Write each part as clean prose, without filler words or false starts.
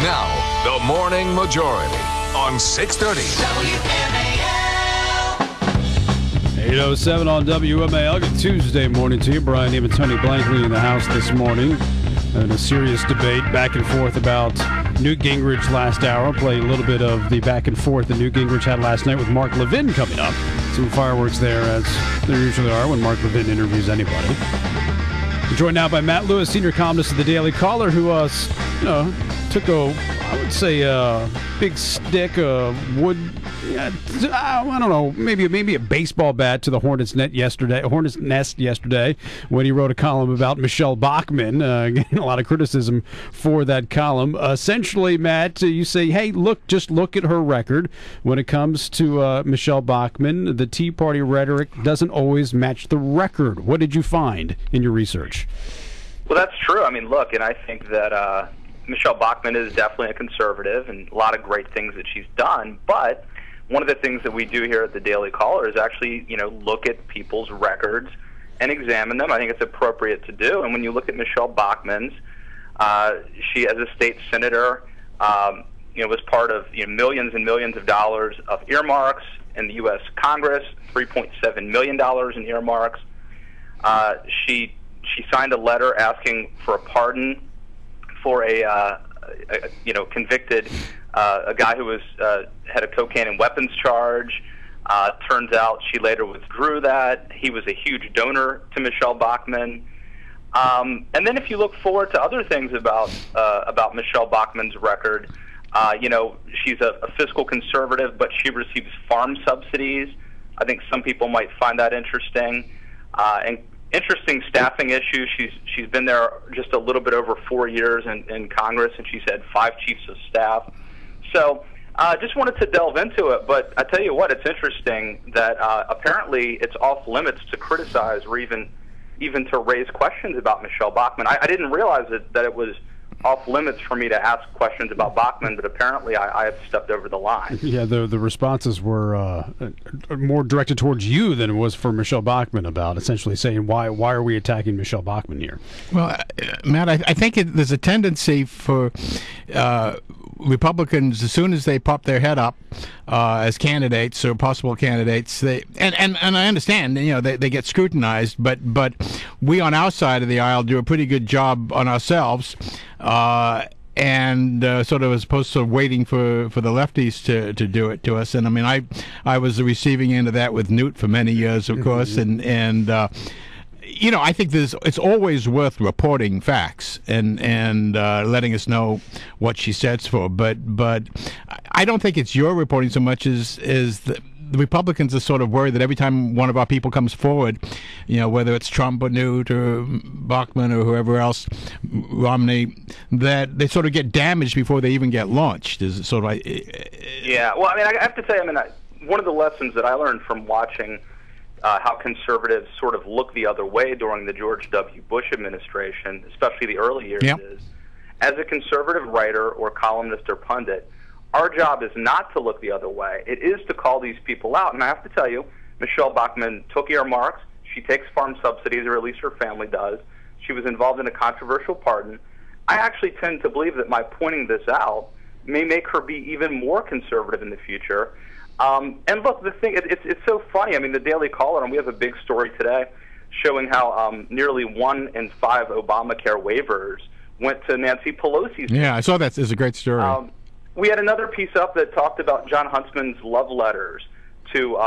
Now, the Morning Majority on 630 WMAL. 8:07 on WMAL. Good Tuesday morning to you. Brian Eve and Tony Blankley in the house this morning. And a serious debate back and forth about Newt Gingrich last hour. Play a little bit of the back and forth that Newt Gingrich had last night with Mark Levin coming up. Some fireworks there, as there usually are when Mark Levin interviews anybody. We're joined now by Matt Lewis, senior columnist of the Daily Caller, who took I would say a big stick of wood, I don't know, maybe a baseball bat to the Hornet's nest yesterday when he wrote a column about Michele Bachmann, getting a lot of criticism for that column. Essentially, Matt, you say, hey, just look at her record. When it comes to Michele Bachmann, the Tea Party rhetoric doesn't always match the record. What did you find in your research? Well, that's true. I mean, look, and I think that Michele Bachmann is definitely a conservative and a lot of great things that she's done, but one of the things that we do here at the Daily Caller is actually, look at people's records and examine them. I think it's appropriate to do. And when you look at Michele Bachmann's, she, as a state senator, was part of millions and millions of dollars of earmarks in the U.S. Congress, $3.7 million in earmarks. She signed a letter asking for a pardon for a convicted a guy who was had a cocaine and weapons charge. Turns out she later withdrew that. He was a huge donor to Michele Bachmann. And then if you look forward to other things about Michele Bachmann's record, she's a fiscal conservative, but she receives farm subsidies. I think some people might find that interesting. And interesting staffing issues. She's been there just a little bit over 4 years in Congress, and she's had 5 chiefs of staff. So just wanted to delve into it, but I tell you what, it's interesting that apparently it's off limits to criticize or even to raise questions about Michele Bachmann. I didn't realize that it was off limits for me to ask questions about Bachmann, but apparently I have stepped over the line. Yeah, the responses were more directed towards you than it was for Michele Bachmann, about essentially saying, why are we attacking Michele Bachmann here? Well, Matt, I think there's a tendency for Republicans, as soon as they pop their head up as candidates or possible candidates, and I understand, they get scrutinized, but we on our side of the aisle do a pretty good job on ourselves, and sort of as opposed to waiting for the lefties to do it to us. And I mean, I was the receiving end of that with Newt for many years, of course, and I think it's always worth reporting facts and letting us know what she stands for. But I don't think it's your reporting so much as the Republicans are sort of worried that every time one of our people comes forward, whether it's Trump or Newt or Bachmann or whoever else, Romney, that they sort of get damaged before they even get launched. Is it sort of like? Yeah. Well, I mean, I have to say, one of the lessons that I learned from watching how conservatives sort of look the other way during the George W. Bush administration, especially the early years, is as a conservative writer or columnist or pundit, our job is not to look the other way. It is to call these people out. And I have to tell you, Michele Bachmann took earmarks. She takes farm subsidies, or at least her family does. She was involved in a controversial pardon. I actually tend to believe that my pointing this out may make her be even more conservative in the future. And look, the thing, it's so funny. I mean, the Daily Caller, and we have a big story today showing how nearly 1 in 5 Obamacare waivers went to Nancy Pelosi's. Yeah, I saw that. It's a great story. We had another piece up that talked about John Huntsman's love letters to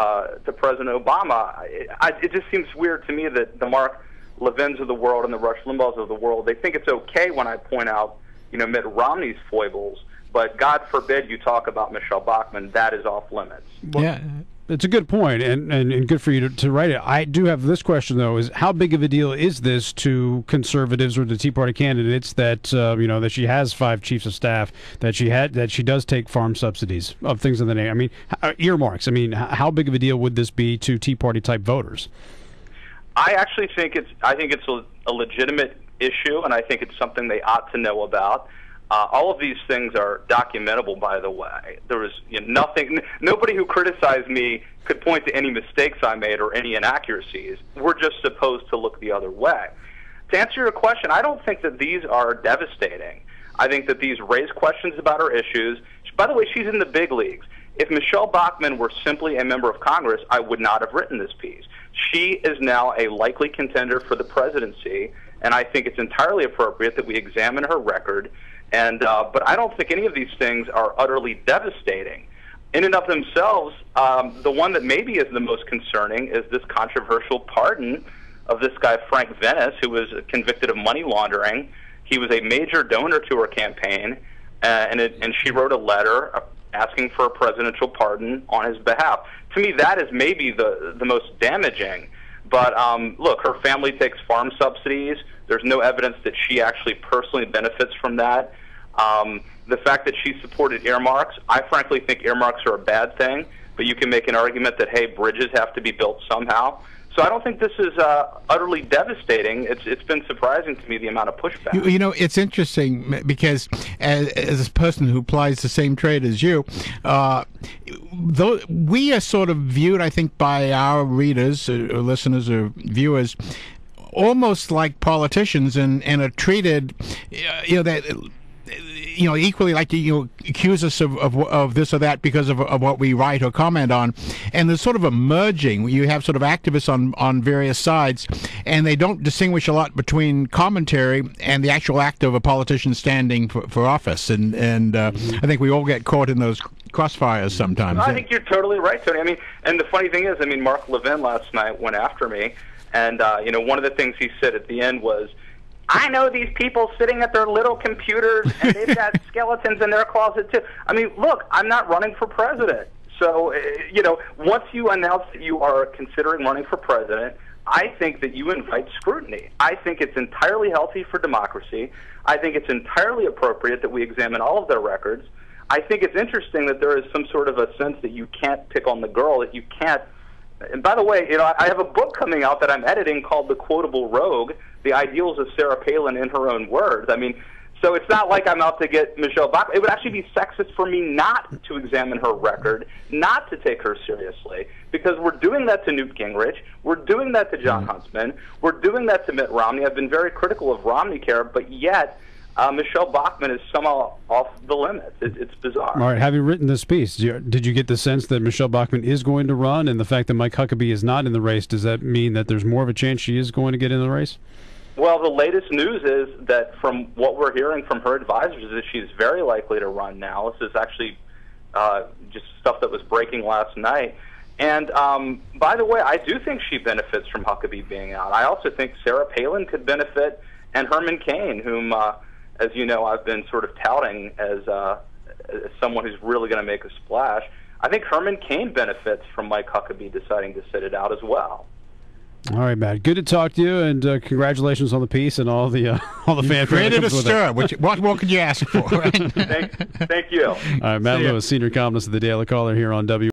President Obama. It just seems weird to me that the Mark Levins of the world and the Rush Limbaughs of the world, they think it's okay when I point out, Mitt Romney's foibles, but God forbid you talk about Michele Bachmann. That is off limits. Well, yeah. It's a good point, and good for you to write it. I do have this question, though, is how big of a deal is this to conservatives or the Tea Party candidates that, that she has 5 chiefs of staff, that she does take farm subsidies of things of the name? I mean, earmarks. I mean, how big of a deal would this be to Tea Party type voters? I actually think it's a legitimate issue, and I think it's something they ought to know about. All of these things are documentable, by the way. There was nothing. Nobody who criticized me could point to any mistakes I made or any inaccuracies. We're just supposed to look the other way. to answer your question, I don't think that these are devastating. I think that these raise questions about her issues. By the way, she's in the big leagues. If Michele Bachmann were simply a member of Congress, I would not have written this piece. She is now a likely contender for the presidency, and I think it's entirely appropriate that we examine her record. But I don't think any of these things are utterly devastating. In and of themselves, the one that maybe is the most concerning is this controversial pardon of this guy, Frank Venice, who was convicted of money laundering. He was a major donor to her campaign, and she wrote a letter asking for a presidential pardon on his behalf. To me, that is maybe the most damaging. But look, her family takes farm subsidies. There's no evidence that she actually personally benefits from that. The fact that she supported earmarks, I frankly think earmarks are a bad thing, but you can make an argument that, hey, bridges have to be built somehow. So I don't think this is utterly devastating. It's been surprising to me the amount of pushback. You know, it's interesting because as a person who applies the same trade as you, though we are sort of viewed, I think, by our readers or listeners or viewers almost like politicians and are treated, equally like to accuse us of this or that because of what we write or comment on. And there's sort of a merging. You have sort of activists on various sides, and they don't distinguish a lot between commentary and the actual act of a politician standing for office. And I think we all get caught in those crossfires sometimes. I think you're totally right, Tony. I mean, and the funny thing is, Mark Levin last night went after me, and one of the things he said at the end was, I know these people sitting at their little computers, and they've got skeletons in their closet, too. I mean, look, I'm not running for president. So, once you announce that you are considering running for president, I think that you invite scrutiny. I think it's entirely healthy for democracy. I think it's entirely appropriate that we examine all of their records. I think it's interesting that there is some sort of a sense that you can't pick on the girl, that you can't. And by the way, I have a book coming out that I'm editing called The Quotable Rogue, The Ideals of Sarah Palin in Her Own Words. I mean, so it's not like I'm out to get Michele Bachmann. It would actually be sexist for me not to examine her record, not to take her seriously, because we're doing that to Newt Gingrich, we're doing that to John Huntsman, we're doing that to Mitt Romney. I've been very critical of Romney care, but yet Michele Bachmann is somehow off the limits. It's bizarre. All right, having written this piece, did you get the sense that Michele Bachmann is going to run, and the fact that Mike Huckabee is not in the race, does that mean that there's more of a chance she is going to get in the race? Well, the latest news is that from what we're hearing from her advisors is that she's very likely to run now. This is actually just stuff that was breaking last night. And by the way, I do think she benefits from Huckabee being out. I also think Sarah Palin could benefit, and Herman Cain, whom as you know, I've been sort of touting as someone who's really going to make a splash. I think Herman Cain benefits from Mike Huckabee deciding to sit it out as well. All right, Matt. Good to talk to you, and congratulations on the piece and all the fanfare. Created a stir. What more could you ask for? Right? Thank you. All right, Matt Lewis, senior columnist of the Daily Caller here on WMAL.